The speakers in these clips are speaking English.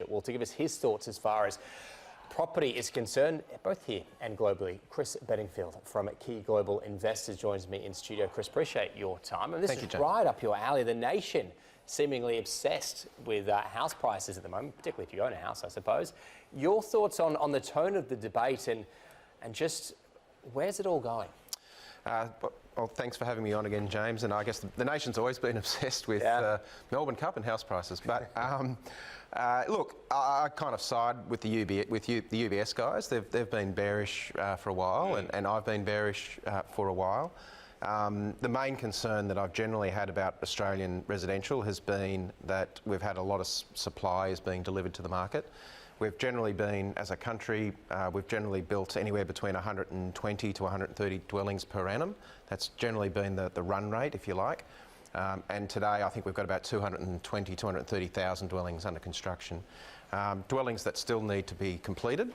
Well, to give us his thoughts as far as property is concerned, both here and globally, Chris Bedingfield from Quay Global Investors joins me in studio. Chris, appreciate your time. And this is right up your alley. The nation seemingly obsessed with house prices at the moment, particularly if you own a house, I suppose. Your thoughts on the tone of the debate and just where's it all going? Well, thanks for having me on again, James. And I guess the nation's always been obsessed with Melbourne Cup and house prices. But look, I kind of side with the UBS guys. They've been bearish for a while, and I've been bearish for a while. The main concern that I've generally had about Australian residential has been that we've had a lot of supplies being delivered to the market. We've generally been, as a country, we've generally built anywhere between 120 to 130 dwellings per annum. That's generally been the run rate, if you like. And today, I think we've got about 220, 230,000 dwellings under construction. Dwellings that still need to be completed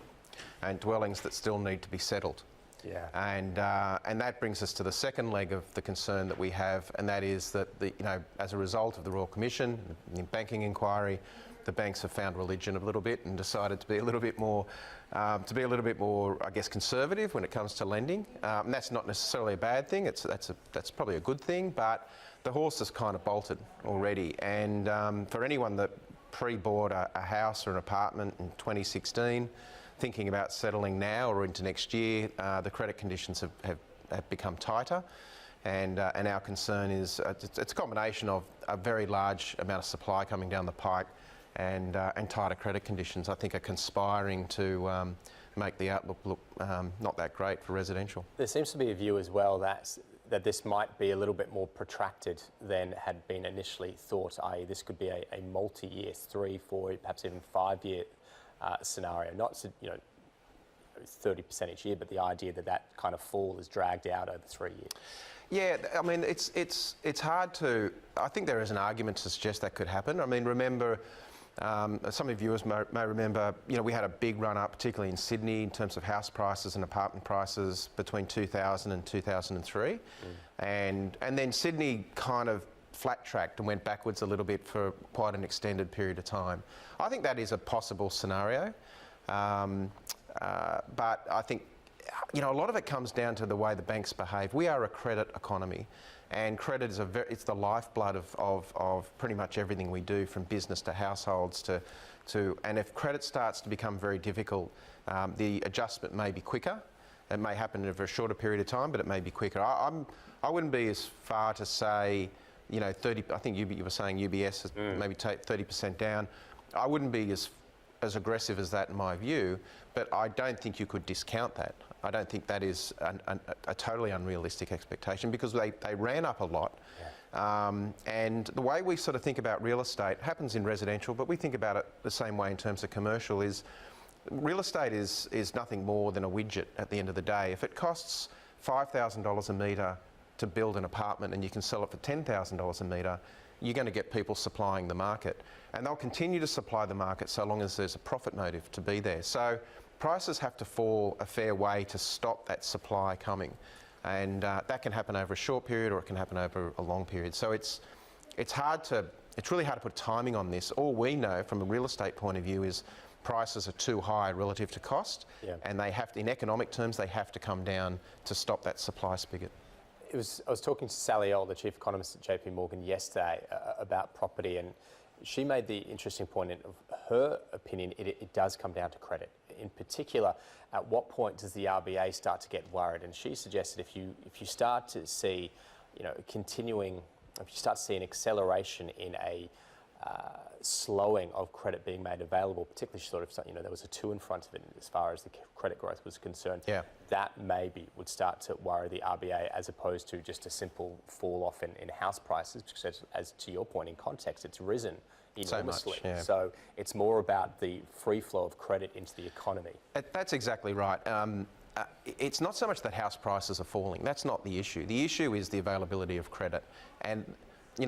and dwellings that still need to be settled. Yeah. And that brings us to the second leg of the concern that we have, and that is that as a result of the Royal Commission, the banking inquiry, the banks have found religion a little bit and decided to be a little bit more, I guess, conservative when it comes to lending. And that's not necessarily a bad thing. That's probably a good thing, but the horse has kind of bolted already. And for anyone that pre-bought a house or an apartment in 2016, thinking about settling now or into next year, the credit conditions have become tighter. And our concern is it's a combination of a very large amount of supply coming down the pike and tighter credit conditions, I think, are conspiring to make the outlook look not that great for residential. There seems to be a view as well that this might be a little bit more protracted than had been initially thought, i.e. this could be a multi-year, 3, 4, perhaps even 5-year scenario, not 30% each year, but the idea that kind of fall is dragged out over 3 years. Yeah, I mean, it's hard to. I think there is an argument to suggest that could happen. I mean, remember, some of your viewers may remember, we had a big run up, particularly in Sydney, in terms of house prices and apartment prices between 2000 and 2003, and then Sydney kind of flat-tracked and went backwards a little bit for quite an extended period of time. I think that is a possible scenario, but I think a lot of it comes down to the way the banks behave. We are a credit economy, and credit is it's the lifeblood of pretty much everything we do, from business to households to and if credit starts to become very difficult, the adjustment may be quicker. It may happen over a shorter period of time, but it may be quicker. I wouldn't be as far to say, 30. I think you were saying UBS is maybe take 30% down. I wouldn't be as aggressive as that in my view, but I don't think you could discount that. I don't think that is a totally unrealistic expectation, because they ran up a lot. Yeah. And the way we sort of think about real estate happens in residential, but we think about it the same way in terms of commercial. Is real estate is nothing more than a widget at the end of the day. If it costs $5,000 a metre to build an apartment and you can sell it for $10,000 a metre, you're going to get people supplying the market, and they'll continue to supply the market so long as there's a profit motive to be there. So prices have to fall a fair way to stop that supply coming, and that can happen over a short period or it can happen over a long period. So it's really hard to put timing on this. All we know from a real estate point of view is prices are too high relative to cost, and they have to, in economic terms, they have to come down to stop that supply spigot. I was talking to Sally Earle, the chief economist at JP Morgan, yesterday about property, and she made the interesting point of her opinion, it does come down to credit. In particular, at what point does the RBA start to get worried? And she suggested if you start to see, if you start to see an acceleration in a slowing of credit being made available, particularly sort of, there was a 2 in front of it as far as the credit growth was concerned. Yeah. That maybe would start to worry the RBA, as opposed to just a simple fall off in house prices, because as to your point, in context, it's risen enormously. So much, yeah. So it's more about the free flow of credit into the economy. That's exactly right. It's not so much that house prices are falling. That's not the issue. The issue is the availability of credit. And,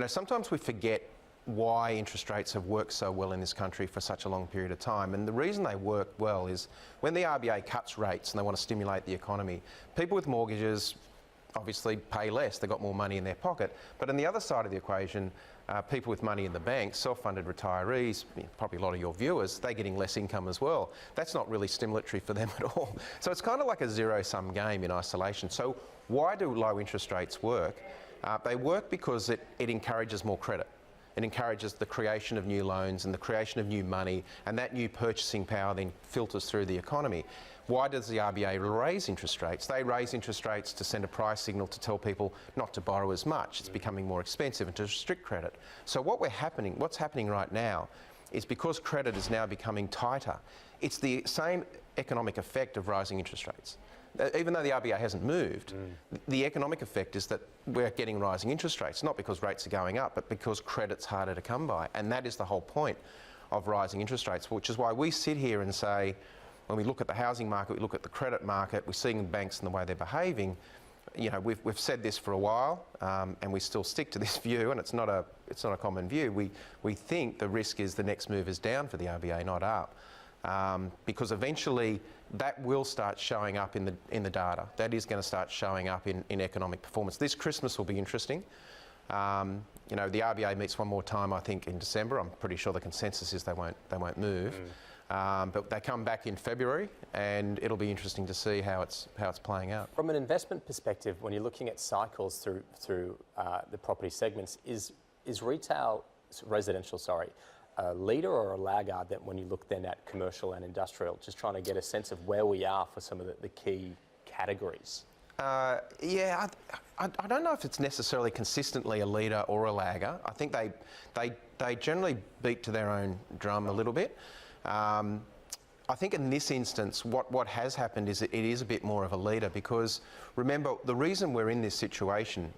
sometimes we forget why interest rates have worked so well in this country for such a long period of time. And the reason they work well is when the RBA cuts rates and they want to stimulate the economy, people with mortgages obviously pay less, they've got more money in their pocket. But on the other side of the equation, people with money in the bank, self-funded retirees, probably a lot of your viewers, they're getting less income as well. That's not really stimulatory for them at all. So it's kind of like a zero-sum game in isolation. So why do low interest rates work? They work because it encourages more credit. It encourages the creation of new loans and the creation of new money, and that new purchasing power then filters through the economy. Why does the RBA raise interest rates? They raise interest rates to send a price signal to tell people not to borrow as much. It's becoming more expensive, and to restrict credit. So what's happening right now is because credit is now becoming tighter, it's the same economic effect of rising interest rates. Even though the RBA hasn't moved, the economic effect is that we're getting rising interest rates, not because rates are going up, but because credit's harder to come by. And that is the whole point of rising interest rates, which is why we sit here and say, when we look at the housing market, we look at the credit market, we're seeing banks and the way they're behaving. You know, we've said this for a while, and we still stick to this view, and it's not a common view. We think the risk is the next move is down for the RBA, not up, because eventually that will start showing up in the data. That is going to start showing up in economic performance. This Christmas will be interesting. You know, the RBA meets one more time, I think, in December. I'm pretty sure the consensus is they won't move. But they come back in February, and it'll be interesting to see how it's playing out. From an investment perspective, when you're looking at cycles through the property segments, is residential, a leader or a laggard that when you look then at commercial and industrial? Just trying to get a sense of where we are for some of the key categories. Yeah, I don't know if it's necessarily consistently a leader or a lagger. I think they generally beat to their own drum a little bit. I think in this instance, what has happened is it is a bit more of a leader, because remember, the reason we're in this situation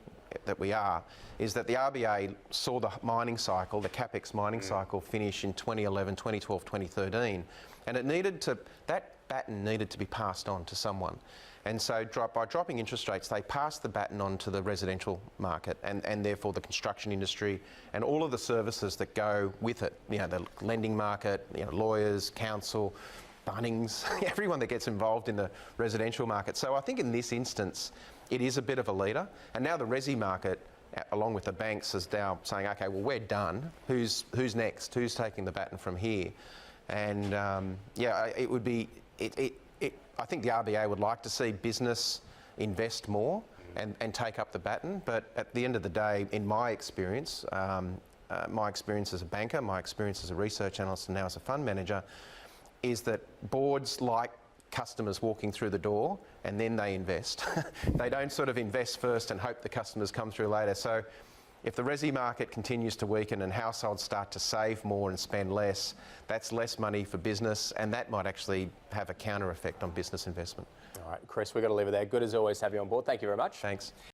that we are is that the RBA saw the mining cycle, the CapEx mining cycle, finish in 2011, 2012, 2013, and that baton needed to be passed on to someone. And so by dropping interest rates, they passed the baton on to the residential market and therefore the construction industry and all of the services that go with it. You know, the lending market, you know, lawyers, council, Bunnings, everyone that gets involved in the residential market. So I think in this instance, it is a bit of a leader. And now the resi market, along with the banks, is now saying, okay, well, we're done. Who's next? Who's taking the baton from here? And yeah, it would be, I think the RBA would like to see business invest more and take up the baton. But at the end of the day, in my experience as a banker, my experience as a research analyst, and now as a fund manager, is that boards like customers walking through the door and then they invest. They don't sort of invest first and hope the customers come through later. So if the resi market continues to weaken and households start to save more and spend less, that's less money for business, and that might actually have a counter effect on business investment. All right, Chris, we've got to leave it there. Good as always to have you on board. Thank you very much. Thanks.